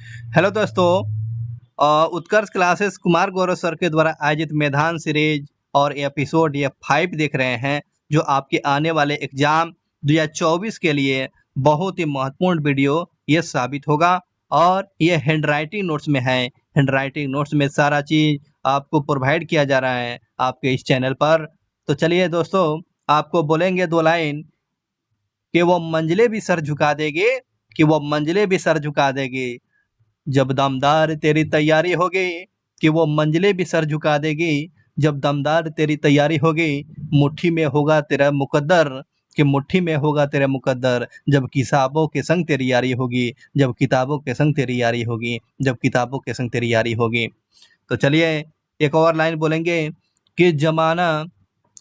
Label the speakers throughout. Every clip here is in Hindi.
Speaker 1: हेलो दोस्तों। उत्कर्ष क्लासेस कुमार गौरव सर के द्वारा आयोजित मैदान सीरीज और एपिसोड ये 5 देख रहे हैं, जो आपके आने वाले एग्जाम 2024 के लिए बहुत ही महत्वपूर्ण वीडियो ये साबित होगा। और ये हैंडराइटिंग नोट्स में है। हैंडराइटिंग नोट्स में सारा चीज आपको प्रोवाइड किया जा रहा है आपके इस चैनल पर। तो चलिए दोस्तों, आपको बोलेंगे 2 लाइन कि वो मंजिलें भी सर झुका देगी, कि वो मंजिलें भी सर झुका देगी। जब दमदार तेरी तैयारी होगी, कि वो मंजिलें भी सर झुका देगी। जब दमदार तेरी तैयारी होगी, मुट्ठी में होगा तेरा मुकद्दर, कि मुट्ठी में होगा तेरा मुकद्दर। जब किताबों के संग तेरी यारी होगी, जब किताबों के संग तेरी यारी होगी, जब किताबों के संग तेरी यारी होगी। तो चलिए एक और लाइन बोलेंगे कि जमाना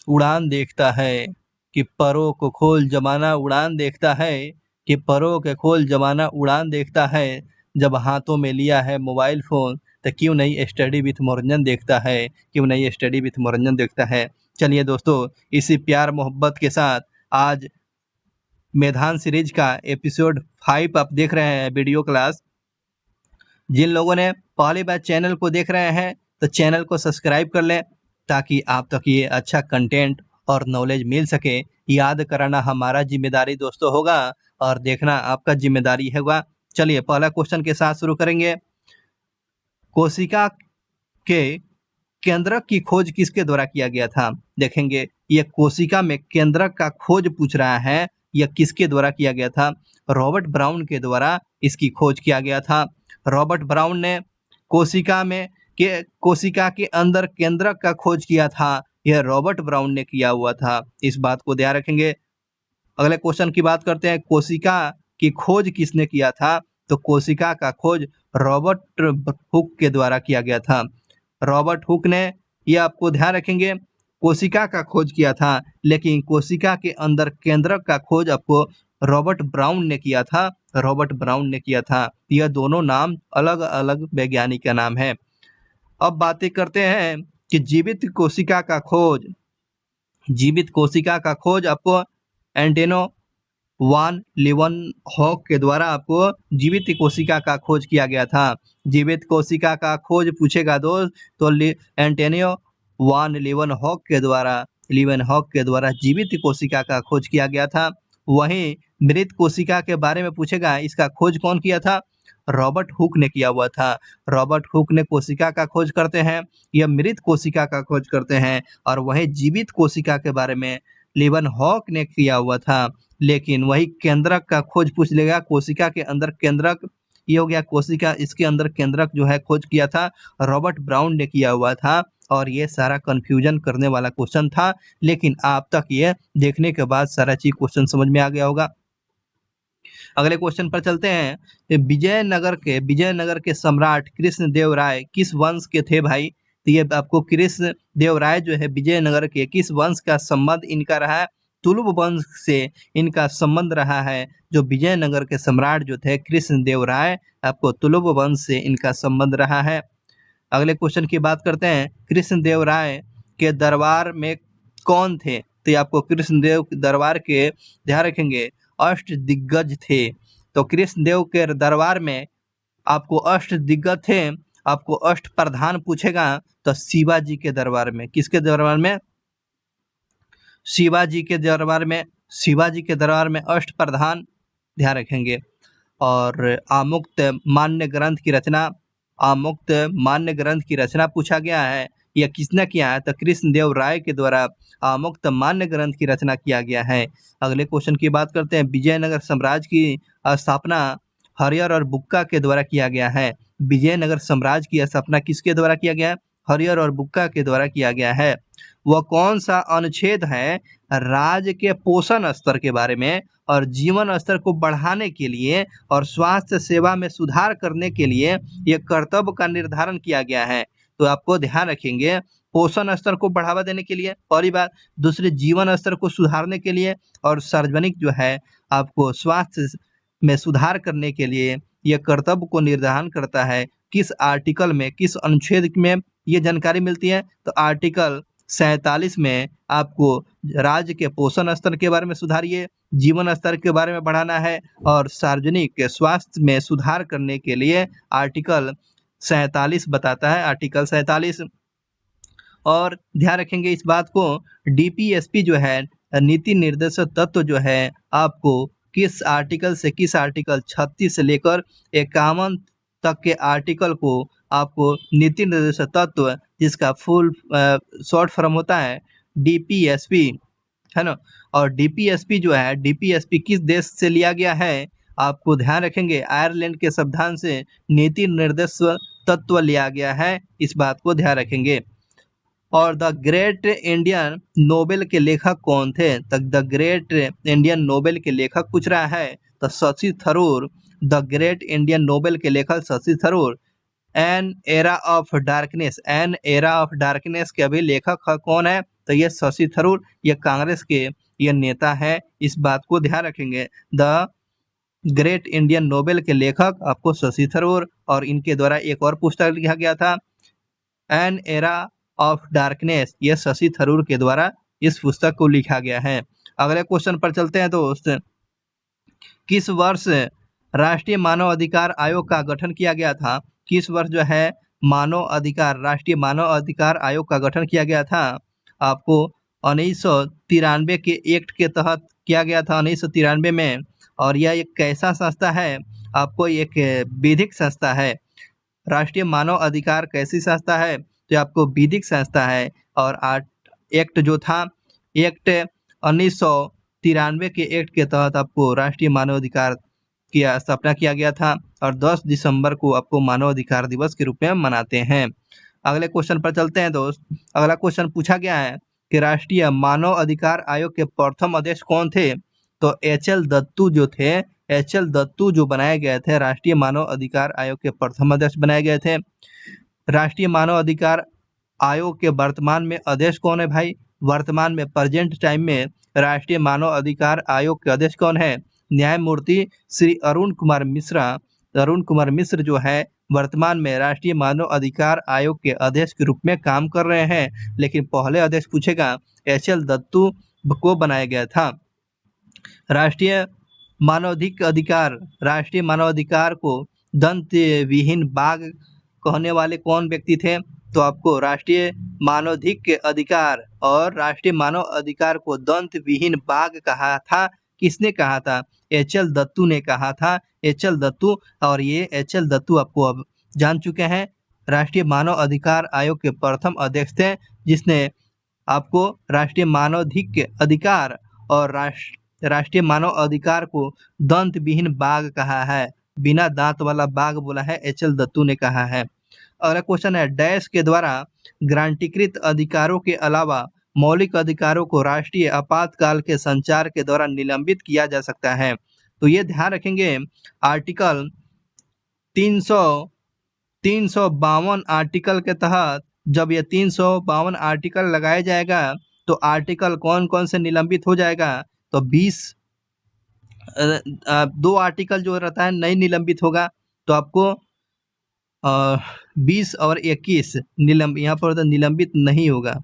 Speaker 1: उड़ान देखता है, कि परों को खोल जमाना उड़ान देखता है, कि परों के खोल जमाना उड़ान देखता है। जब हाथों में लिया है मोबाइल फ़ोन, तो क्यों नहीं स्टडी विथ मनोरंजन देखता है, क्यों नहीं स्टडी विथ मनोरंजन देखता है। चलिए दोस्तों, इसी प्यार मोहब्बत के साथ आज मैदान सीरीज का एपिसोड 5 आप देख रहे हैं वीडियो क्लास। जिन लोगों ने पहली बार चैनल को देख रहे हैं, तो चैनल को सब्सक्राइब कर लें, ताकि आप तक ये अच्छा कंटेंट और नॉलेज मिल सके। याद कराना हमारा जिम्मेदारी दोस्तों होगा, और देखना आपका जिम्मेदारी होगा। चलिए पहला क्वेश्चन के साथ शुरू करेंगे। कोशिका के केंद्रक की खोज किसके द्वारा किया गया था? देखेंगे ये कोशिका में केंद्रक का खोज पूछ रहा है, यह किसके द्वारा किया गया था? रॉबर्ट ब्राउन के द्वारा इसकी खोज किया गया था। रॉबर्ट ब्राउन ने कोशिका के अंदर केंद्रक का खोज किया था। यह रॉबर्ट ब्राउन ने किया हुआ था, इस बात को ध्यान रखेंगे। अगले क्वेश्चन की बात करते हैं। कोशिका की खोज किसने किया था? तो कोशिका का खोज रॉबर्ट हुक के द्वारा किया गया था। रॉबर्ट हुक ने, यह आपको ध्यान रखेंगे, कोशिका का खोज किया था, लेकिन कोशिका के अंदर केंद्रक का खोज आपको रॉबर्ट ब्राउन ने किया था। रॉबर्ट ब्राउन ने किया था। यह दोनों नाम अलग अलग वैज्ञानिक का नाम है। अब बातें करते हैं कि जीवित कोशिका का खोज। जीवित कोशिका का खोज आपको एंटेनो वान लीवनहॉक के द्वारा आपको जीवित कोशिका का खोज किया गया था। जीवित कोशिका का खोज पूछेगा दोस्त, तो एंटेनियो वान लीवनहॉक के द्वारा जीवित कोशिका का खोज किया गया था। वहीं मृत कोशिका के बारे में पूछेगा, इसका खोज कौन किया था? रॉबर्ट हुक ने किया हुआ था। रॉबर्ट हुक ने कोशिका का खोज करते हैं, यह मृत कोशिका का खोज करते हैं। और वहीं जीवित कोशिका के बारे में लीवनहॉक ने किया हुआ था। लेकिन वही केंद्रक का खोज पूछ लेगा, कोशिका के अंदर केंद्रक, ये हो गया कोशिका, इसके अंदर केंद्रक जो है खोज किया था रॉबर्ट ब्राउन ने किया हुआ था। और ये सारा कंफ्यूजन करने वाला क्वेश्चन था, लेकिन आप तक ये देखने के बाद सारा चीज क्वेश्चन समझ में आ गया होगा। अगले क्वेश्चन पर चलते हैं। विजयनगर के सम्राट कृष्णदेव राय किस वंश के थे भाई? तो ये आपको कृष्णदेव राय जो है विजयनगर के किस वंश का संबंध इनका रहा है? तुलुव वंश से इनका संबंध रहा है। जो विजयनगर के सम्राट जो थे कृष्णदेव राय, आपको तुलुव वंश से इनका संबंध रहा है। अगले क्वेश्चन की बात करते हैं। कृष्णदेव राय के दरबार में कौन थे? तो ये आपको कृष्णदेव दरबार के, ध्यान रखेंगे, अष्ट दिग्गज थे। तो कृष्णदेव के दरबार में आपको अष्ट दिग्गज थे। आपको अष्ट प्रधान पूछेगा, तो शिवाजी के दरबार में, किसके दरबार में? शिवाजी के दरबार में। शिवाजी के दरबार में अष्ट प्रधान, ध्यान रखेंगे। और आमुक्त मान्य ग्रंथ की रचना पूछा गया है, यह किसने किया है? तो कृष्णदेव राय के द्वारा आमुक्त मान्य ग्रंथ की रचना किया गया है। अगले क्वेश्चन की बात करते हैं। विजयनगर साम्राज्य की स्थापना हरिहर और बुक्का के द्वारा किया गया है। विजयनगर साम्राज्य की स्थापना किसके द्वारा किया गया है? हरिहर और बुक्का के द्वारा किया गया है। वह कौन सा अनुच्छेद है राज्य के पोषण स्तर के बारे में और जीवन स्तर को बढ़ाने के लिए और स्वास्थ्य सेवा में सुधार करने के लिए यह कर्तव्य का निर्धारण किया गया है? तो आपको ध्यान रखेंगे, पोषण स्तर को बढ़ावा देने के लिए पहली बात, दूसरे जीवन स्तर को सुधारने के लिए, और सार्वजनिक जो है आपको स्वास्थ्य में सुधार करने के लिए यह कर्तव्य को निर्धारण करता है। किस आर्टिकल में, किस अनुच्छेद में ये जानकारी मिलती है? तो आर्टिकल 47 में आपको राज्य के पोषण स्तर के बारे में सुधारिए, जीवन स्तर के बारे में बढ़ाना है और सार्वजनिक स्वास्थ्य में सुधार करने के लिए आर्टिकल 47 बताता है, आर्टिकल 47। और ध्यान रखेंगे इस बात को, डीपीएसपी जो है नीति निर्देशक तत्व जो है आपको किस आर्टिकल से किस आर्टिकल 36 से लेकर 51 तक के आर्टिकल को आपको नीति निर्देशक तत्व, जिसका फुल शॉर्ट फॉर्म होता है डीपीएसपी, है ना। और डीपीएसपी जो है, डीपीएसपी किस देश से लिया गया है, आपको ध्यान रखेंगे आयरलैंड के संविधान से नीति निर्देशक तत्व लिया गया है, इस बात को ध्यान रखेंगे। और द ग्रेट इंडियन नोबेल के लेखक कौन थे, तक द ग्रेट इंडियन नोबेल के लेखक पूछ रहा है तो Shashi Tharoor, the great Indian Nobel के लेखक Shashi Tharoor. An era of darkness, an era of darkness के अभी लेखक कौन है, तो ये शशि थरूर, ये कांग्रेस के ये नेता है, इस बात को ध्यान रखेंगे। द ग्रेट इंडियन नोबेल के लेखक आपको शशि थरूर, और इनके द्वारा एक और पुस्तक लिखा गया था एन एरा ऑफ डार्कनेस, ये शशि थरूर के द्वारा इस पुस्तक को लिखा गया है। अगले क्वेश्चन पर चलते हैं दोस्त। किस वर्ष राष्ट्रीय मानव अधिकार आयोग का गठन किया गया था, किस वर्ष जो है मानव अधिकार, राष्ट्रीय मानव अधिकार आयोग का गठन किया गया था, आपको 1993 के एक्ट के तहत किया गया था, 1993 में। और यह एक कैसा संस्था है, आपको एक विधिक संस्था है। राष्ट्रीय मानव अधिकार कैसी संस्था है, तो आपको विधिक संस्था है। और एक्ट जो था, एक्ट 1993 के एक्ट के तहत आपको राष्ट्रीय मानव अधिकार की स्थापना किया गया था, और 10 दिसंबर को आपको मानव अधिकार दिवस के रूप में मनाते हैं। अगले क्वेश्चन पर चलते हैं दोस्त। अगला क्वेश्चन पूछा गया है कि राष्ट्रीय मानव अधिकार आयोग के प्रथम अध्यक्ष कौन थे, तो एच.एल. दत्तू जो थे, एच.एल. दत्तू जो बनाए गए थे राष्ट्रीय मानव अधिकार आयोग के प्रथम अध्यक्ष बनाए गए थे। राष्ट्रीय मानव अधिकार आयोग के वर्तमान में अध्यक्ष कौन है भाई, वर्तमान में प्रेजेंट टाइम में राष्ट्रीय मानव अधिकार आयोग के अध्यक्ष कौन है, न्यायमूर्ति श्री अरुण कुमार मिश्रा। अरुण कुमार मिश्र जो है वर्तमान में राष्ट्रीय मानव अधिकार आयोग के अध्यक्ष के रूप में काम कर रहे हैं, लेकिन पहले अध्यक्ष पूछेगा एच.एल. दत्तू को बनाया गया था। राष्ट्रीय मानवाधिक अधिकार, राष्ट्रीय मानवाधिकार को दंत विहीन बाघ कहने वाले कौन व्यक्ति थे, तो आपको राष्ट्रीय मानवाधिक अधिकार और राष्ट्रीय मानव अधिकार को दंत विहीन बाघ कहा था, किसने कहा था, एच.एल. दत्तू ने कहा था, एच.एल. दत्तू। और ये एच.एल. दत्तू आपको अब जान चुके हैं राष्ट्रीय मानव अधिकार आयोग के प्रथम अध्यक्ष थे, जिसने आपको राष्ट्रीय मानवाधिक अधिकार और राष्ट्रीय मानव अधिकार को दंत विहीन बाघ कहा है, बिना दांत वाला बाघ बोला है, एच.एल. दत्तू ने कहा है। अगला क्वेश्चन है, डैश के द्वारा ग्रांटीकृत अधिकारों के अलावा मौलिक अधिकारों को राष्ट्रीय आपातकाल के संचार के दौरान निलंबित किया जा सकता है, तो ये ध्यान रखेंगे आर्टिकल 352 आर्टिकल के तहत जब ये 352 आर्टिकल लगाया जाएगा तो आर्टिकल कौन कौन से निलंबित हो जाएगा, तो 2 आर्टिकल जो रहता है नहीं निलंबित होगा, तो आपको 20 और 21 यहाँ पर तो निलंबित नहीं होगा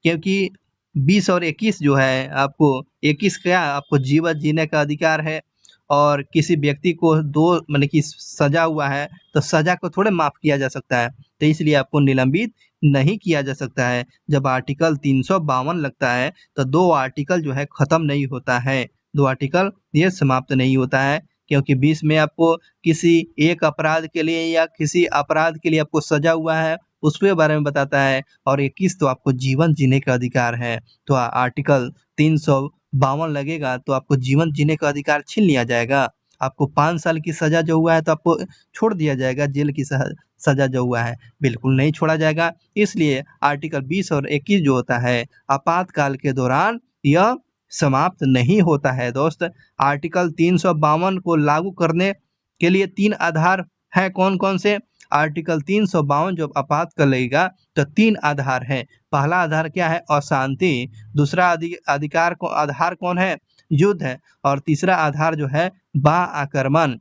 Speaker 1: क्योंकि 20 और 21 जो है आपको 21 क्या, आपको जीवन जीने का अधिकार है, और किसी व्यक्ति को मतलब कि सजा हुआ है तो सजा को थोड़े माफ किया जा सकता है, तो इसलिए आपको निलंबित नहीं किया जा सकता है। जब आर्टिकल 352 लगता है तो 2 आर्टिकल जो है खत्म नहीं होता है, 2 आर्टिकल ये समाप्त नहीं होता है, क्योंकि 20 में आपको किसी एक अपराध के लिए या किसी अपराध के लिए आपको सजा हुआ है उसके बारे में बताता है, और 21 तो आपको जीवन जीने का अधिकार है। तो आर्टिकल 352 लगेगा तो आपको जीवन जीने का अधिकार छीन लिया जाएगा, आपको 5 साल की सजा जो हुआ है तो आपको छोड़ दिया जाएगा, जेल की सजा जो हुआ है बिल्कुल नहीं छोड़ा जाएगा। इसलिए आर्टिकल 20 और 21 जो होता है आपातकाल के दौरान यह समाप्त नहीं होता है दोस्त। आर्टिकल 352 को लागू करने के लिए 3 आधार है, कौन कौन से, आर्टिकल 352 जब आपातकाल लगेगा तो 3 आधार है। पहला आधार क्या है, अशांति, दूसरा अधिकार को आधार कौन है, युद्ध है, और तीसरा आधार जो है आक्रमण।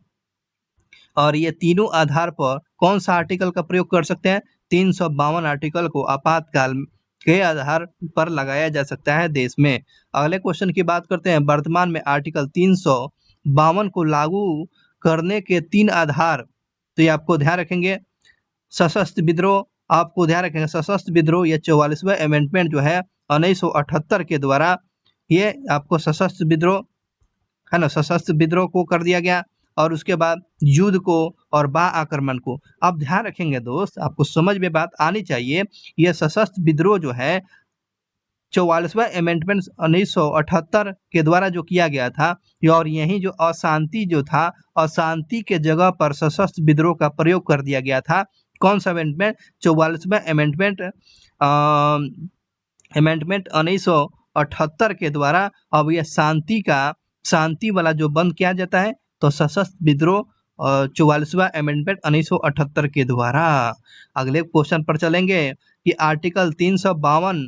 Speaker 1: और ये तीनों आधार पर कौन सा आर्टिकल का प्रयोग कर सकते हैं, 352 आर्टिकल को आपातकाल के आधार पर लगाया जा सकता है देश में। अगले क्वेश्चन की बात करते हैं। वर्तमान में आर्टिकल 352 को लागू करने के 3 आधार, तो ये आपको ध्यान रखेंगे। सशस्त्र विद्रोह, आपको ध्यान रखेंगे सशस्त्र विद्रोह, या 44वां अमेंडमेंट जो है 1978 के द्वारा, ये आपको सशस्त्र विद्रोह है ना, सशस्त्र विद्रोह को कर दिया गया। और उसके बाद युद्ध को और बा आक्रमण को। आप ध्यान रखेंगे दोस्त, आपको समझ में बात आनी चाहिए। यह सशस्त्र विद्रोह जो है 44वां अमेंडमेंट 1978 के द्वारा जो किया गया था, और यही जो अशांति जो था, अशांति के जगह पर सशस्त्र विद्रोह का प्रयोग कर दिया गया था। कौन सा अमेंडमेंट? 44वां अमेंडमेंट अमेंडमेंट 1978 के द्वारा अब यह शांति वाला जो बंद किया जाता है, तो सशस्त्र विद्रोह 44वां अमेंडमेंट 1978 के द्वारा। अगले क्वेश्चन पर चलेंगे कि आर्टिकल 352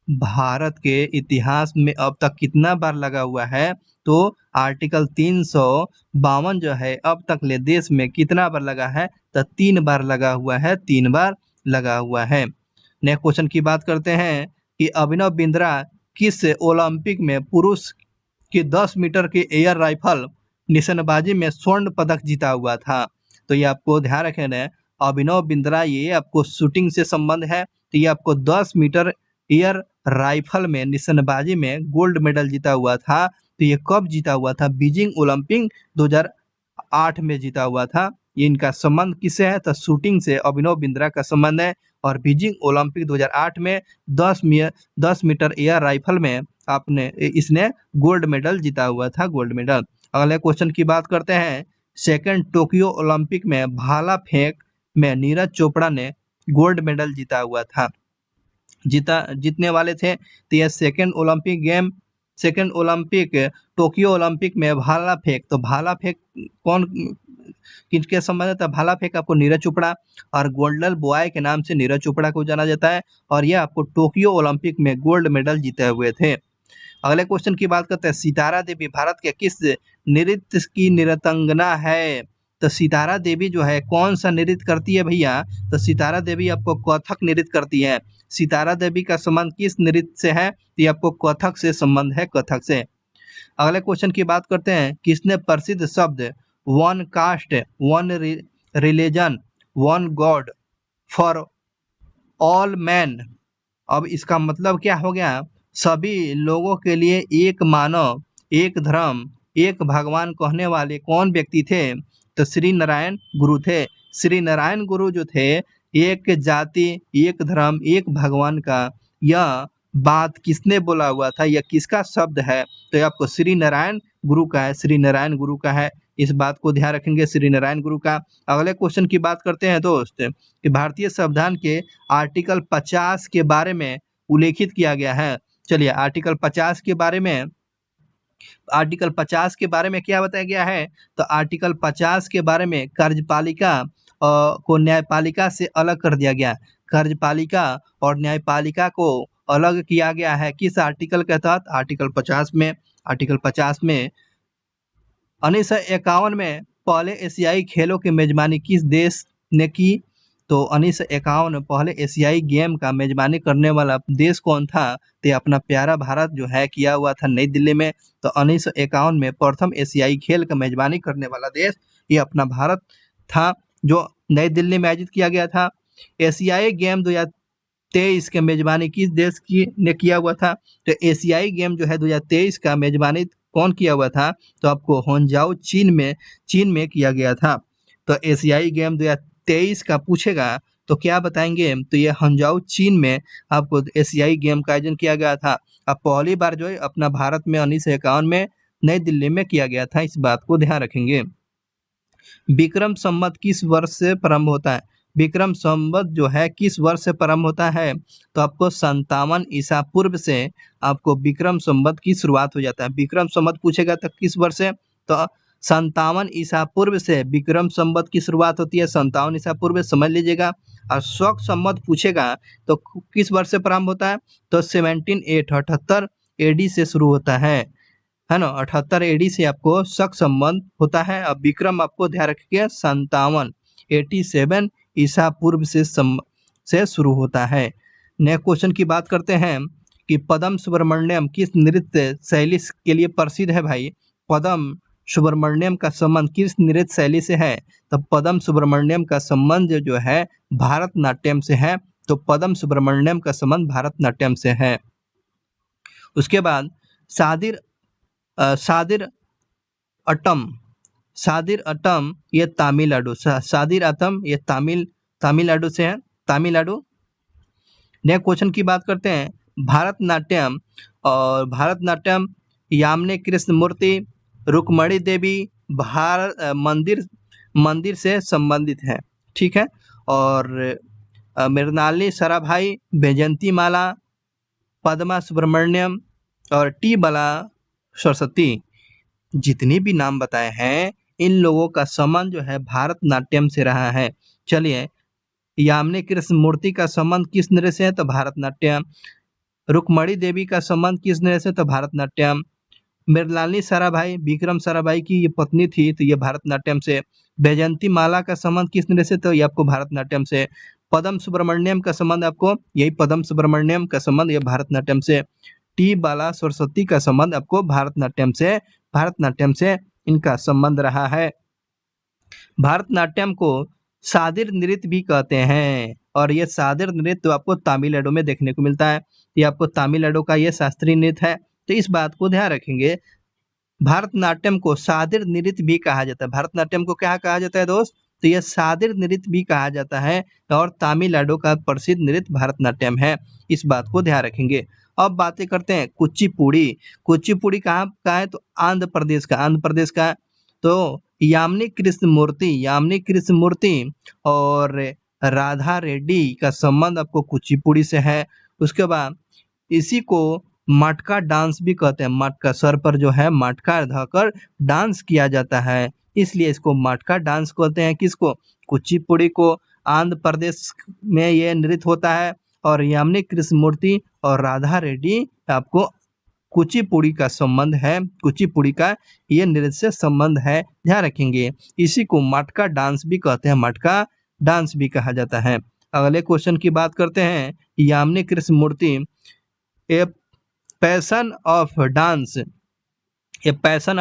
Speaker 1: भारत के इतिहास में अब तक कितना बार लगा हुआ है? तो आर्टिकल 352 जो है अब तक ले देश में कितना बार लगा है? तो 3 बार लगा हुआ है, 3 बार लगा हुआ है। नेक्स्ट क्वेश्चन की बात करते हैं कि अभिनव बिंद्रा किस ओलंपिक में पुरुष के 10 मीटर के एयर राइफल निशानेबाजी में स्वर्ण पदक जीता हुआ था? तो ये आपको ध्यान रखना है, अभिनव बिंद्रा, ये आपको शूटिंग से संबंध है। तो ये आपको 10 मीटर एयर राइफल में निशानेबाजी में गोल्ड मेडल जीता हुआ था। तो ये कब जीता हुआ था? बीजिंग ओलंपिक 2008 में जीता हुआ था। ये इनका संबंध किससे है? तो शूटिंग से अभिनव बिंद्रा का संबंध है। और बीजिंग ओलंपिक 2008 में 10 मीटर एयर राइफल में इसने गोल्ड मेडल जीता हुआ था, गोल्ड मेडल। अगले क्वेश्चन की बात करते हैं। सेकंड टोक्यो ओलंपिक में भाला फेंक में नीरज चोपड़ा ने गोल्ड मेडल जीता हुआ था, जीतने वाले थे। तो यह सेकंड ओलंपिक टोक्यो ओलंपिक में भाला फेंक, तो भाला फेंक कौन किसके संबंध था? भाला फेंक आपको नीरज चोपड़ा, और गोल्डन बॉय के नाम से नीरज चोपड़ा को जाना जाता है। और यह आपको टोक्यो ओलंपिक में गोल्ड मेडल जीते हुए थे। अगले क्वेश्चन की बात करते हैं। सितारा देवी भारत के किस नृत्य की नृत्यांगना है? तो सितारा देवी जो है कौन सा नृत्य करती है भैया? तो सितारा देवी आपको कथक नृत्य करती है। सितारा देवी का संबंध किस नृत्य से है? तो ये आपको कथक से संबंध है, कथक से। अगले क्वेश्चन की बात करते हैं। किसने प्रसिद्ध शब्द one cast, one religion, one God for all man, अब इसका मतलब क्या हो गया? सभी लोगों के लिए एक मानव, एक धर्म, एक भगवान कहने वाले कौन व्यक्ति थे? तो श्री नारायण गुरु थे। श्री नारायण गुरु जो थे, एक जाति, एक धर्म, एक भगवान का यह बात किसने बोला हुआ था? यह किसका शब्द है? तो ये आपको श्री नारायण गुरु का है, श्री नारायण गुरु का है। इस बात को ध्यान रखेंगे, श्री नारायण गुरु का। अगले क्वेश्चन की बात करते हैं दोस्त कि भारतीय संविधान के आर्टिकल 50 के बारे में उल्लेखित किया गया है। चलिए आर्टिकल 50 के बारे में क्या बताया गया है? तो आर्टिकल 50 के बारे में कार्यपालिका को न्यायपालिका से अलग कर दिया गया। कार्यपालिका और न्यायपालिका को अलग किया गया है किस आर्टिकल के तहत? आर्टिकल 50 में। आर्टिकल 50 में 1951 में पहले एशियाई खेलों की मेजबानी किस देश ने की? तो 1951 पहले एशियाई गेम का मेजबानी करने वाला देश कौन था? तो अपना प्यारा भारत जो है किया हुआ था नई दिल्ली में। तो 1951 में प्रथम एशियाई खेल का मेजबानी करने वाला देश ये अपना भारत था, जो नई दिल्ली में आयोजित किया गया था। एशियाई गेम 2023 के मेजबानी किस देश ने किया हुआ था? तो एशियाई गेम जो है 2023 का मेजबानी कौन किया हुआ था? तो आपको होंजाओ चीन में किया गया था। तो एशियाई गेम 2023 का पूछेगा तो क्या बताएंगे? तो ये होंजाओ चीन में आपको एशियाई गेम का आयोजन किया गया था। अब पहली बार जो है अपना भारत में 1951 में नई दिल्ली में किया गया था, इस बात को ध्यान रखेंगे। विक्रम संवत किस वर्ष से प्रारंभ होता है? विक्रम संवत जो है किस वर्ष से प्रारंभ होता है? तो आपको 57 ईसा पूर्व से आपको विक्रम संवत की शुरुआत हो जाता है। विक्रम संवत पूछेगा तो किस वर्ष से? तो 57 ईसा पूर्व से विक्रम संवत की शुरुआत होती है। 57 ईसा पूर्व समझ लीजिएगा। और शक संवत पूछेगा तो किस वर्ष से प्रारंभ होता है? तो 78 एडी से शुरू होता है ना। 78 एडी से आपको शक संवत होता है। अब विक्रम आपको ध्यान रखिए 87 ईसा पूर्व से से शुरू होता है। नेक्स्ट क्वेश्चन की बात करते हैं कि पदम सुब्रमण्यम किस नृत्य शैली के लिए प्रसिद्ध है भाई। पदम सुब्रमण्यम का संबंध किस नृत्य शैली से है। तो पदम सुब्रमण्यम का संबंध जो है भारतनाट्यम से है। तो पदम सुब्रमण्यम का संबंध भारतनाट्यम से है। उसके बाद सादिर अट्टम ये तमिलनाडु, सादिर अट्टम ये तमिलनाडु से है, तमिलनाडु। नेक्स्ट क्वेश्चन की बात करते हैं भारतनाट्यम, और भारतनाट्यम यामिनी कृष्णमूर्ति रुक्मणी देवी मंदिर से संबंधित है, ठीक है। और मृणालिनी साराभाई, वैजयंती माला, पद्मा सुब्रमण्यम और टी बाला सरस्वती, जितने भी नाम बताए हैं इन लोगों का संबंध जो है भारतनाट्यम से रहा है। चलिए, यामिनी कृष्णमूर्ति का संबंध किस नृत्य से है। तो भारतनाट्यम। रुक्मणी देवी का संबंध किस नृत्य से। तो भारतनाट्यम। मृणालिनी साराभाई, विक्रम साराभाई की ये पत्नी थी, तो ये भारतनाट्यम से। वैजयंती माला का संबंध किस नृत्य से। तो ये आपको भारतनाट्यम से। पद्म सुब्रमण्यम का संबंध आपको यही पद्म सुब्रमण्यम का संबंध ये भारतनाट्यम से। टी बाला सरस्वती का संबंध आपको भारतनाट्यम से इनका संबंध रहा है। भारतनाट्यम को सादिर नृत्य भी कहते हैं, और ये सादिर नृत्य तो आपको तमिलनाडु में देखने को मिलता है। ये आपको तमिलनाडु का ये शास्त्रीय नृत्य है, तो इस बात को ध्यान रखेंगे। भारतनाट्यम को सादिर नृत्य भी कहा जाता है। भारतनाट्यम को क्या कहा जाता है दोस्त। तो यह सादिर नृत्य भी कहा जाता है, और तमिलनाडु का प्रसिद्ध नृत्य भारतनाट्यम है, इस बात को ध्यान रखेंगे। अब बातें करते हैं कुचिपुड़ी। कुचिपुड़ी कहाँ का है। तो आंध्र प्रदेश का। तो यामिनी कृष्णमूर्ति और राधा रेड्डी का संबंध आपको कुचिपुड़ी से है। उसके बाद इसी को मटका डांस भी कहते हैं। मटका, सर पर जो है मटका धकर डांस किया जाता है, इसलिए इसको मटका डांस कहते हैं। किसको। कुचिपुड़ी को। आंध्र प्रदेश में ये नृत्य होता है, और यामिनी कृष्णमूर्ति और राधा रेड्डी आपको कुचिपुड़ी का संबंध है। कुचिपुड़ी का ये नृत्य से संबंध है, ध्यान रखेंगे। इसी को मटका डांस भी कहते हैं, मटका डांस भी कहा जाता है। अगले क्वेश्चन की बात करते हैं। Yamini Krishnamurthy a passion of dance, ये पैशन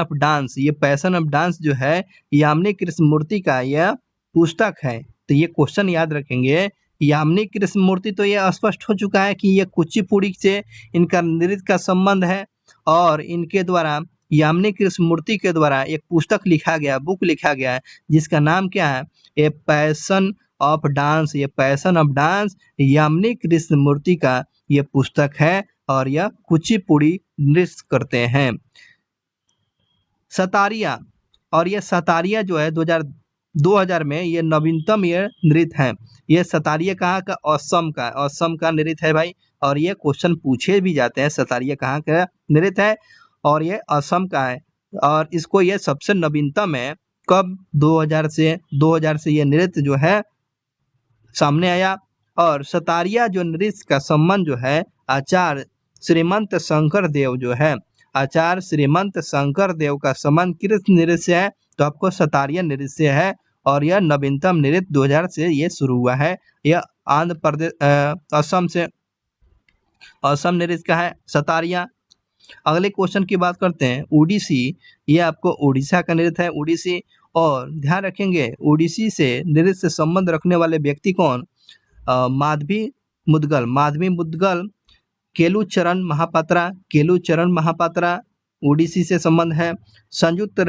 Speaker 1: ऑफ डांस जो है यामिनी कृष्णमूर्ति का यह पुस्तक है। तो ये क्वेश्चन याद रखेंगे। यामिनी कृष्णमूर्ति तो ये स्पष्ट हो चुका है कि ये कुचिपुड़ी से इनका नृत्य का संबंध है, और इनके द्वारा यामिनी कृष्णमूर्ति के द्वारा एक पुस्तक लिखा गया, बुक लिखा गया है, जिसका नाम क्या है। A passion of dance. ये passion of dance Yamini Krishnamurthy का ये पुस्तक है, और यह कुचिपुड़ी नृत्य करते हैं। सतारिया, और यह सतारिया जो है 2000 में ये नवीनतम ये नृत्य है। ये सतारिया कहाँ का। असम का नृत्य है भाई, और ये क्वेश्चन पूछे भी जाते हैं सतारिया कहाँ का नृत्य है, और ये असम का है, और इसको ये सबसे नवीनतम है। कब। 2000 से ये नृत्य जो है सामने आया। और सतारिया जो नृत्य का संबंध जो है आचार्य श्रीमंत शंकर देव जो है, आचार्य श्रीमंत शंकर देव का संबंध किस नृत्य से है। तो आपको सतारिया नृत्य से है, और यह नवीनतम नृत्य 2000 से ये शुरू हुआ है। यह आंध्र प्रदेश असम नृत्य का है सतारिया। अगले क्वेश्चन की बात करते हैं। ओडिसी, ये आपको उड़ीसा का नृत्य है, ओडिसी। और ध्यान रखेंगे ओडिसी से नृत्य से संबंध रखने वाले व्यक्ति कौन। माधवी मुद्गल, केलुचरण महापात्रा ओडिसी से संबंध है। संयुक्त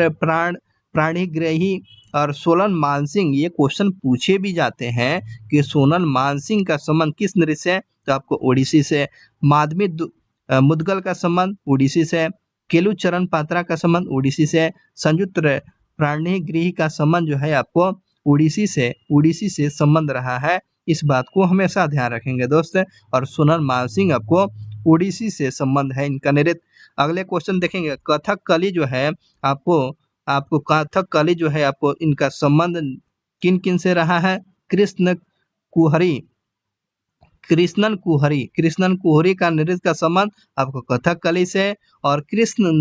Speaker 1: प्राणीग्रही और सोलन मानसिंह, ये क्वेश्चन पूछे भी जाते हैं कि सोनल मानसिंह का संबंध किस नृत्य से। तो आपको ओडिसी से। माधवी मुद्गल का संबंध ओडिसी से। केलुचरण पात्रा का संबंध ओडिसी से। संयुक्त प्राणीगृही का संबंध जो है आपको ओडिसी से संबंध रहा है, इस बात को हमेशा ध्यान रखेंगे दोस्त। और सोनल मानसिंह आपको ओडिसी से संबंध है इनका नृत्य। अगले क्वेश्चन देखेंगे। कथकली जो है आपको कथकली जो है आपको इनका संबंध किन किन से रहा है। कृष्णन कुहरी का नृत्य का संबंध आपको कथकली से। और कृष्ण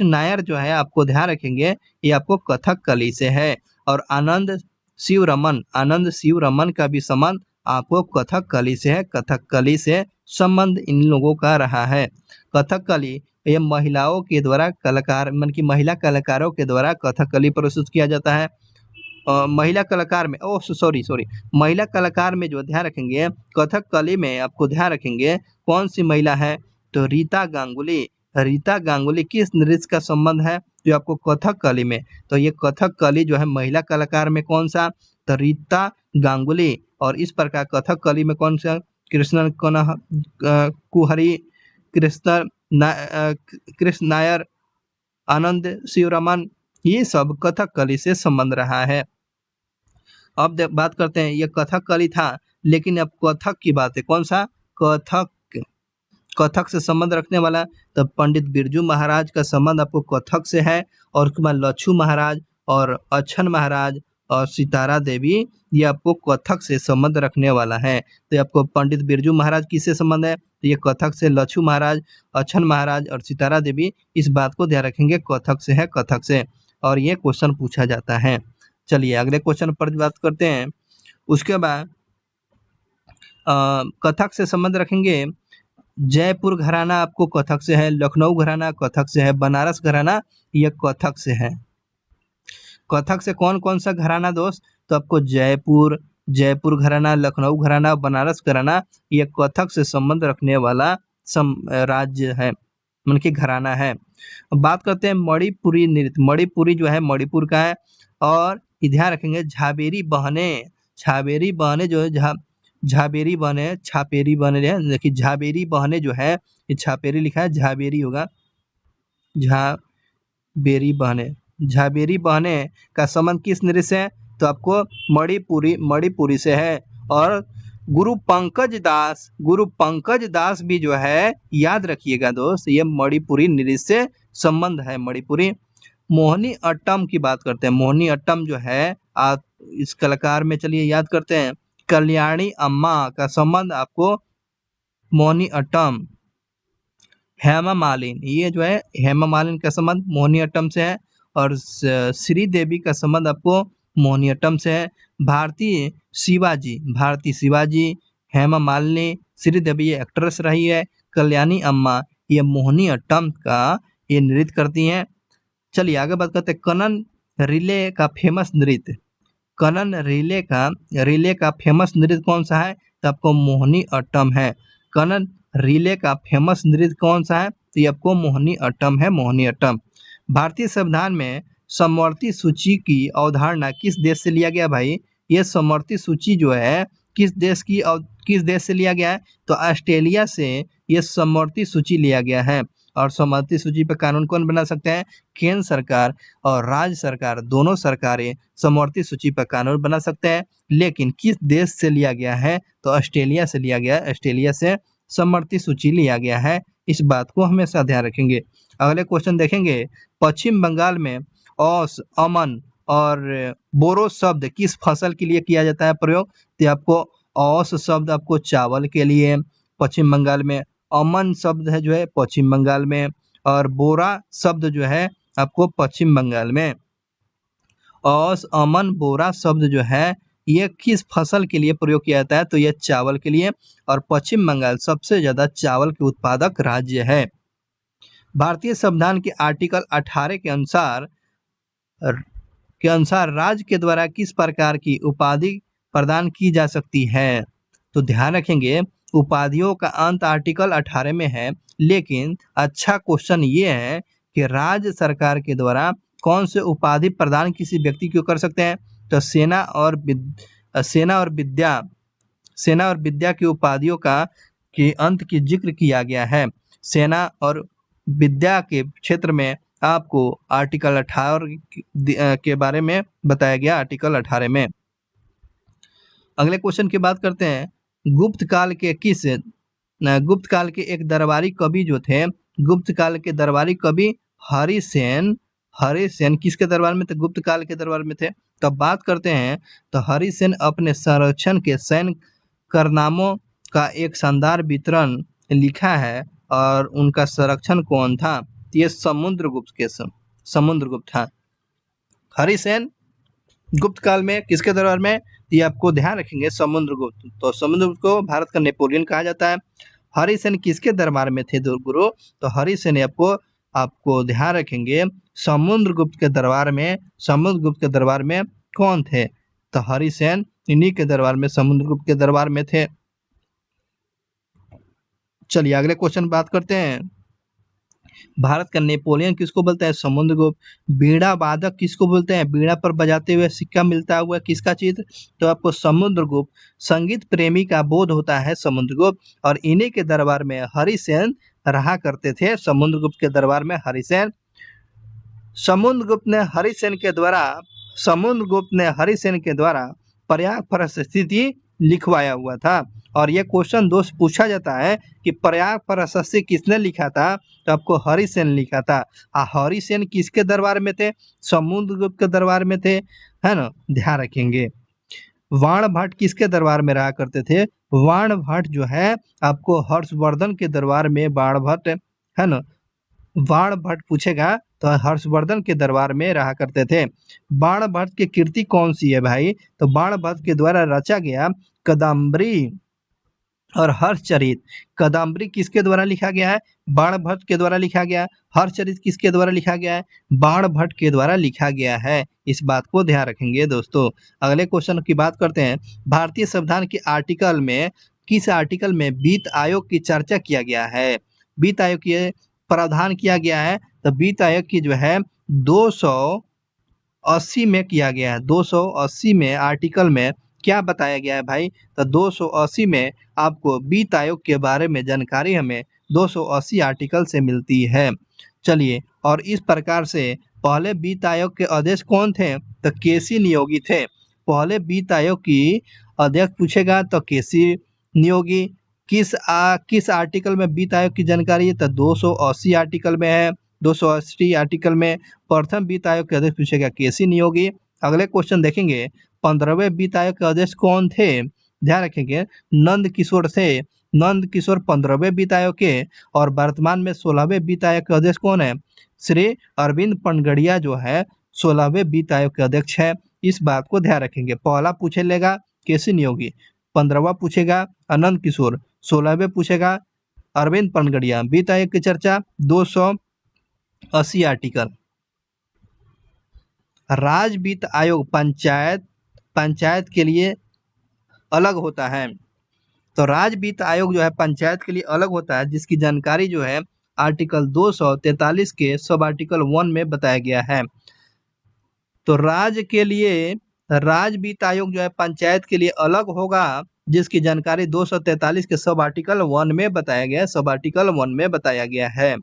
Speaker 1: नायर जो है आपको ध्यान रखेंगे ये आपको कथकली से है। और आनंद शिव रमन का भी संबंध आपको कथकली से है, कथकली से संबंध इन लोगों का रहा है। कथकली ये महिलाओं के द्वारा कलाकार मन की महिला कलाकारों के द्वारा कथकली प्रस्तुत किया जाता है। महिला कलाकार में सॉरी महिला कलाकार में जो ध्यान रखेंगे कथकली में आपको ध्यान रखेंगे कौन सी महिला है तो रीता गांगुली। रीता गांगुली किस नृत्य का संबंध है जो आपको कथकली में, तो ये कथकली जो है महिला कलाकार में कौन सा तो रीता गांगुली। और इस प्रकार कथकली में कौन सा कृष्ण कुहरी, कृष्ण नायर, आनंद शिवरमन, ये सब कथकली से संबंध रहा है। अब बात करते हैं ये कथकली था लेकिन अब कथक की बात है, कौन सा कथक, कथक से संबंध रखने वाला तो पंडित बिरजू महाराज का संबंध आपको कथक से है। और उसके बाद लच्छू महाराज और अच्छन महाराज और सितारा देवी ये आपको कथक से संबंध रखने वाला है। तो आपको पंडित बिरजू महाराज किससे संबंध है तो ये कथक से, लच्छू महाराज, अच्छन महाराज और सितारा देवी इस बात को ध्यान रखेंगे कथक से है, कथक से। और ये क्वेश्चन पूछा जाता है। चलिए अगले क्वेश्चन पर बात करते हैं। उसके बाद कथक से संबंध रखेंगे जयपुर घराना आपको कथक से है, लखनऊ घराना कथक से है, बनारस घराना यह कथक से है। कथक से कौन कौन सा घराना दोस्त तो आपको जयपुर घराना, लखनऊ घराना, बनारस घराना यह कथक से संबंध रखने वाला राज्य है, मन की घराना है। बात करते हैं मणिपुरी नृत्य। मणिपुरी जो है मणिपुर का है। और ध्यान रखेंगे झाबेरी बहने, झाबेरी बहने जो है झाबेरी बहने, छापेरी बहने है, देखिए झाबेरी बहने जो है ये छापेरी लिखा है, झाबेरी होगा, झाबेरी बहने। झाबेरी बहने का संबंध किस नृत्य से है तो आपको मणिपुरी से है। और गुरु पंकज दास भी जो है याद रखिएगा दोस्त ये मणिपुरी नृत्य से संबंध है, मणिपुरी। मोहिनी अट्टम की बात करते हैं। मोहिनी अट्टम जो है आप इस कलाकार में चलिए याद करते हैं कल्याणी अम्मा का संबंध आपको मोहिनी अट्टम। हेमा मालिनी ये जो है हेमा मालिनी का संबंध मोहिनी अट्टम से है। और श्री देवी का संबंध आपको मोहिनी अट्टम से है। भारती शिवाजी, हेमा मालिनी, श्री देवी ये एक्ट्रेस रही है, कल्याणी अम्मा ये मोहिनी अट्टम का ये नृत्य करती हैं। चलिए आगे बात करते हैं कनन रिले का फेमस नृत्य। कनन रिले का फेमस नृत्य कौन सा है तो आपको मोहिनी अट्टम है। कनन रिले का फेमस नृत्य कौन सा है तो ये आपको मोहिनी अट्टम है, मोहिनी अट्टम। भारतीय संविधान में समवर्ती सूची की अवधारणा किस देश से लिया गया भाई? ये समवर्ती सूची जो है किस देश से लिया गया है तो ऑस्ट्रेलिया से ये समवर्ती सूची लिया गया है। और समवर्ती सूची पर कानून कौन बना सकते हैं? केंद्र सरकार और राज्य सरकार दोनों सरकारें समवर्ती सूची पर कानून बना सकते हैं। लेकिन किस देश से लिया गया है तो ऑस्ट्रेलिया से लिया गया है, ऑस्ट्रेलिया से समवर्ती सूची लिया गया है। इस बात को हमेशा ध्यान रखेंगे। अगले क्वेश्चन देखेंगे पश्चिम बंगाल में औस, अमन और बोरो शब्द किस फसल के लिए किया जाता है प्रयोग? तो आपको औस शब्द आपको चावल के लिए पश्चिम बंगाल में, अमन शब्द है जो है पश्चिम बंगाल में, और बोरा शब्द जो है आपको पश्चिम बंगाल में। औस, अमन, बोरा शब्द जो है ये किस फसल के लिए प्रयोग किया जाता है तो ये चावल के लिए। और पश्चिम बंगाल सबसे ज्यादा चावल के उत्पादक राज्य है। भारतीय संविधान के आर्टिकल 18 के अनुसार राज्य के द्वारा किस प्रकार की उपाधि प्रदान की जा सकती है? तो ध्यान रखेंगे उपाधियों का अंत आर्टिकल 18 में है। लेकिन अच्छा क्वेश्चन ये है कि राज्य सरकार के द्वारा कौन से उपाधि प्रदान किसी व्यक्ति को कर सकते हैं? तो सेना और विद्या की उपाधियों का के अंत की जिक्र किया गया है। सेना और विद्या के क्षेत्र में आपको आर्टिकल 18 के बारे में बताया गया, आर्टिकल 18 में। अगले क्वेश्चन की बात करते हैं गुप्त काल के एक दरबारी कवि जो थे, गुप्त काल के दरबारी कवि हरिसेन किसके दरबार में थे? गुप्त काल के दरबार में थे। तब बात करते हैं तो हरिसेन अपने संरक्षण के सैन्य कारनामों का एक शानदार विवरण लिखा है। और उनका संरक्षण कौन था? ये समुद्रगुप्त था। हरिसेन गुप्त काल में किसके दरबार में, ये आपको ध्यान रखेंगे समुद्रगुप्त। तो समुद्रगुप्त को भारत का नेपोलियन कहा जाता है। हरिसेन किसके दरबार में थे गुरु, तो हरिसेन आपको आपको ध्यान रखेंगे समुद्रगुप्त के दरबार में। समुद्रगुप्त के दरबार में कौन थे, तो हरिसेन इन्हीं के दरबार में, समुद्रगुप्त के दरबार में थे। चलिए अगले क्वेश्चन बात करते हैं। भारत का नेपोलियन किसको बोलते हैं, समुद्रगुप्त। बीड़ा वादक किसको बोलते हैं, बीड़ा पर बजाते हुए सिक्का मिलता हुआ किसका चित्र, तो आपको समुद्रगुप्त। संगीत प्रेमी का बोध होता है समुद्रगुप्त, और इन्हीं के दरबार में हरिसेन रहा करते थे। समुद्रगुप्त के दरबार में हरिसेन। समुद्रगुप्त ने हरिसेन के द्वारा प्रयाग प्रशस्ति लिखवाया हुआ था। और ये क्वेश्चन दोस्त पूछा जाता है कि प्रयाग प्रशस्ति किसने लिखा था, तो आपको हरिसेन लिखा था। हरिसेन किसके दरबार में थे, समुद्रगुप्त के दरबार में थे, है ना, ध्यान रखेंगे। वाण भट्ट किसके दरबार में रहा करते थे, वाण भट्ट जो है आपको हर्षवर्धन के दरबार में, बाण भट्ट, है ना, बाण भट्ट पूछेगा तो हर्षवर्धन के दरबार में रहा करते थे। बाण भट्ट की कृति कौन सी है भाई, तो बाण भट्ट के द्वारा रचा गया कादम्बरी और हर्षचरित। कादम्बरी किसके द्वारा लिखा गया है, बाण भट्ट के द्वारा लिखा गया। हर्षचरित किसके द्वारा लिखा गया है, बाण भट्ट के द्वारा लिखा गया है। इस बात को ध्यान रखेंगे दोस्तों। अगले क्वेश्चन की बात करते हैं। भारतीय संविधान के आर्टिकल में, किस आर्टिकल में वित्त आयोग की चर्चा किया गया है, वित्त आयोग के प्रावधान किया गया है, तो वित्त आयोग की जो है 280 में किया गया है। 280 में आर्टिकल में क्या बताया गया है भाई, तो 280 में आपको वित्त आयोग के बारे में जानकारी हमें 280 आर्टिकल से मिलती है। चलिए, और इस प्रकार से पहले वित्त आयोग के अध्यक्ष कौन थे, तो केसी नियोगी थे। पहले वित्त आयोग की अध्यक्ष पूछेगा तो केसी नियोगी। किस आर्टिकल में वित्त आयोग की जानकारी है, तो 280 आर्टिकल में है। 280 आर्टिकल में प्रथम वित्त आयोग के अध्यक्ष पूछेगा केसी नियोगी। अगले क्वेश्चन देखेंगे। 15वें वित्त आयोग के अध्यक्ष कौन थे, ध्यान रखेंगे नंद किशोर थे। नंद किशोर 15वें वित्त आयोग के, और वर्तमान में 16वें वित्त आयोग के अध्यक्ष कौन है, श्री अरविंद पनगड़िया जो है 16वें वित्त आयोग के अध्यक्ष है। इस बात को ध्यान रखेंगे। पहला पूछे लेगा केसी नियोगी, 15वां पूछेगा आनंद किशोर, 16वें पूछेगा अरविंद पनगड़िया। वित्त आयोग की चर्चा 280 आर्टिकल। राज्य वित्त आयोग पंचायत के लिए अलग होता है। तो राज्य वित्त आयोग जो है पंचायत के लिए अलग होता है, जिसकी जानकारी जो है आर्टिकल 243 के सब आर्टिकल 1 में बताया गया है। तो राज्य वित्त आयोग जो है पंचायत के लिए अलग होगा, जिसकी जानकारी 243 के सब आर्टिकल 1 में बताया गया है। सब आर्टिकल 1 में बताया गया है।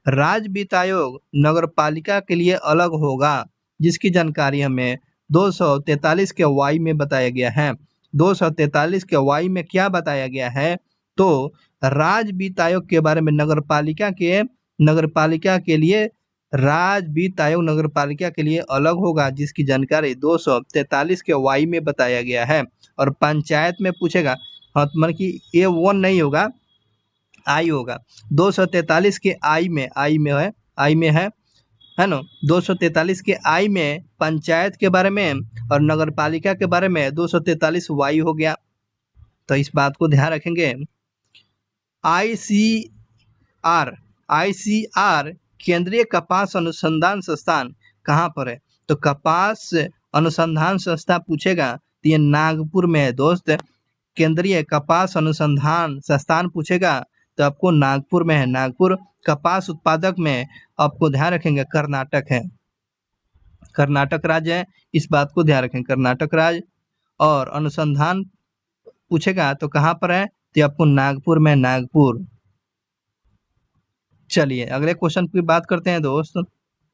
Speaker 1: राज्य वित्त आयोग नगर पालिका के लिए अलग होगा, जिसकी जानकारी हमें 243 के वाई में बताया गया है। 243 के वाई में क्या बताया गया है, तो राज्य वित्त आयोग के बारे में नगर पालिका के लिए राज्य वित्त आयोग नगर पालिका के लिए अलग होगा, जिसकी जानकारी 243 के वाई में बताया गया है। और पंचायत में पूछेगा, हाँ मतलब कि ये 1 नहीं होगा, आई होगा। 243 के आई में है ना, 243 के आई में पंचायत के बारे में और नगर पालिका के बारे में 243 वाई हो गया। तो इस बात को ध्यान रखेंगे। आईसीआर केंद्रीय कपास अनुसंधान संस्थान कहाँ पर है, तो कपास अनुसंधान संस्था पूछेगा तो ये नागपुर में है दोस्त। केंद्रीय कपास अनुसंधान संस्थान पूछेगा तो आपको नागपुर में है। नागपुर कपास उत्पादक में आपको ध्यान रखेंगे कर्नाटक है, कर्नाटक राज्य है। इस बात को ध्यान रखें, कर्नाटक राज्य। और अनुसंधान पूछेगा तो कहाँ पर है, तो आपको नागपुर में, नागपुर। चलिए अगले क्वेश्चन की बात करते हैं दोस्त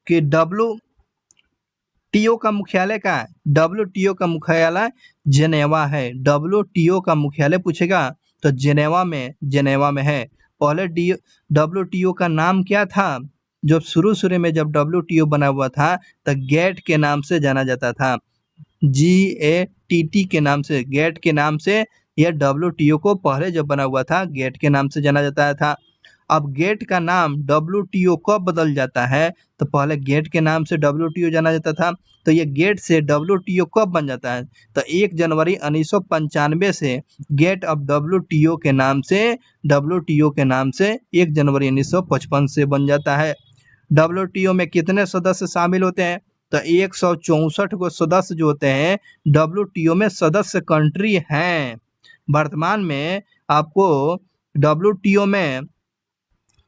Speaker 1: कि WTO का मुख्यालय कहाँ है। WTO का मुख्यालय जेनेवा है। WTO का मुख्यालय पूछेगा तो जेनेवा में है। पहले WTO का नाम क्या था, जब शुरू में जब WTO बना हुआ था तो गेट के नाम से जाना जाता था। GATT के नाम से, गेट के नाम से यह WTO को पहले जब बना हुआ था गेट के नाम से जाना जाता था। अब गेट का नाम WTO कब बदल जाता है? तो पहले गेट के नाम से WTO जाना जाता था, तो ये गेट से WTO कब बन जाता है? तो 1 जनवरी 1995 से गेट अब WTO के नाम से 1 जनवरी 1955 से बन जाता है। WTO में कितने सदस्य शामिल होते हैं? तो 164 को सदस्य जो होते हैं WTO में सदस्य कंट्री हैं। वर्तमान में आपको WTO में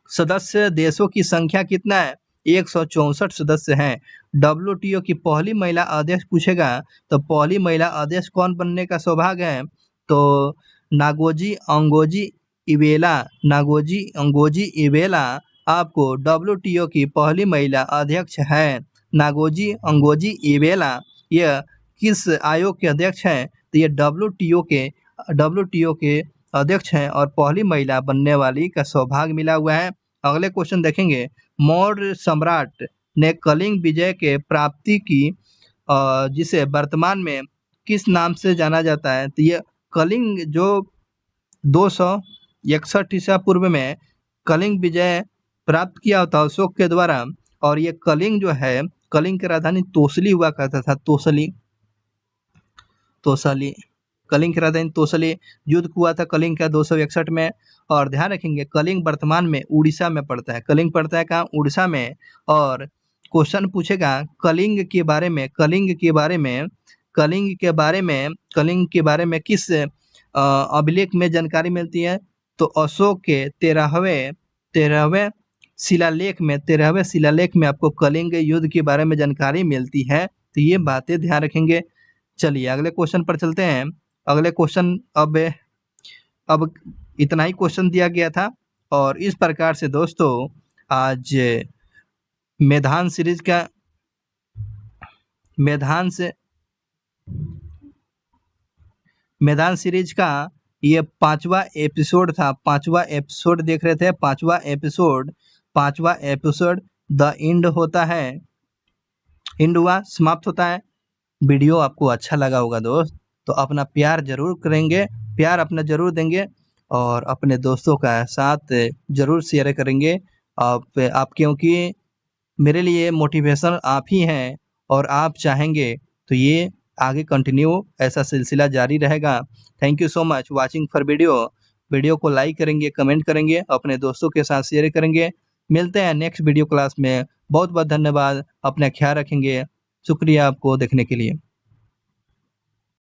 Speaker 1: सदस्य देशों की संख्या कितना है? 164 सदस्य हैं। WTO की पहली महिला अध्यक्ष पूछेगा तो पहली महिला अध्यक्ष कौन बनने का सौभाग्य है? तो नागोजी अंगोजी इवेला आपको WTO की पहली महिला अध्यक्ष है। नागोजी अंगोजी इवेला यह किस आयोग के अध्यक्ष हैं? तो ये WTO के अध्यक्ष हैं और पहली महिला बनने वाली का सौभाग्य मिला हुआ है। अगले क्वेश्चन देखेंगे, मौर्य सम्राट ने कलिंग विजय के प्राप्ति की जिसे वर्तमान में किस नाम से जाना जाता है? तो ये कलिंग जो 261 ईसा पूर्व में कलिंग विजय प्राप्त किया होता अशोक के द्वारा, और ये कलिंग जो है, कलिंग की राजधानी तोसली हुआ करता था। तोसली कलिंग की राजधानी तोसली। युद्ध हुआ था कलिंग का 261 में। और ध्यान रखेंगे कलिंग वर्तमान में उड़ीसा में पड़ता है। कलिंग पड़ता है कहाँ? उड़ीसा में। और क्वेश्चन पूछेगा कलिंग के बारे में किस अभिलेख में जानकारी मिलती है? तो अशोक के 13वें शिलालेख में आपको कलिंग युद्ध के बारे में जानकारी मिलती है। तो ये बातें ध्यान रखेंगे। चलिए अगले क्वेश्चन पर चलते हैं। अगले क्वेश्चन अब इतना ही क्वेश्चन दिया गया था, और इस प्रकार से दोस्तों आज मैदान सीरीज का ये 5वां एपिसोड था। 5वां एपिसोड देख रहे थे। 5वां एपिसोड द एंड होता है, एंड हुआ, समाप्त होता है। वीडियो आपको अच्छा लगा होगा दोस्त, तो अपना प्यार जरूर करेंगे, प्यार अपना जरूर देंगे और अपने दोस्तों का साथ जरूर शेयर करेंगे। आप क्योंकि मेरे लिए मोटिवेशन आप ही हैं, और आप चाहेंगे तो ये आगे कंटिन्यू ऐसा सिलसिला जारी रहेगा। Thank you so much watching for video को लाइक करेंगे, कमेंट करेंगे, अपने दोस्तों के साथ शेयर करेंगे। मिलते हैं नेक्स्ट वीडियो क्लास में। बहुत बहुत धन्यवाद, अपना ख्याल रखेंगे। शुक्रिया आपको देखने के लिए।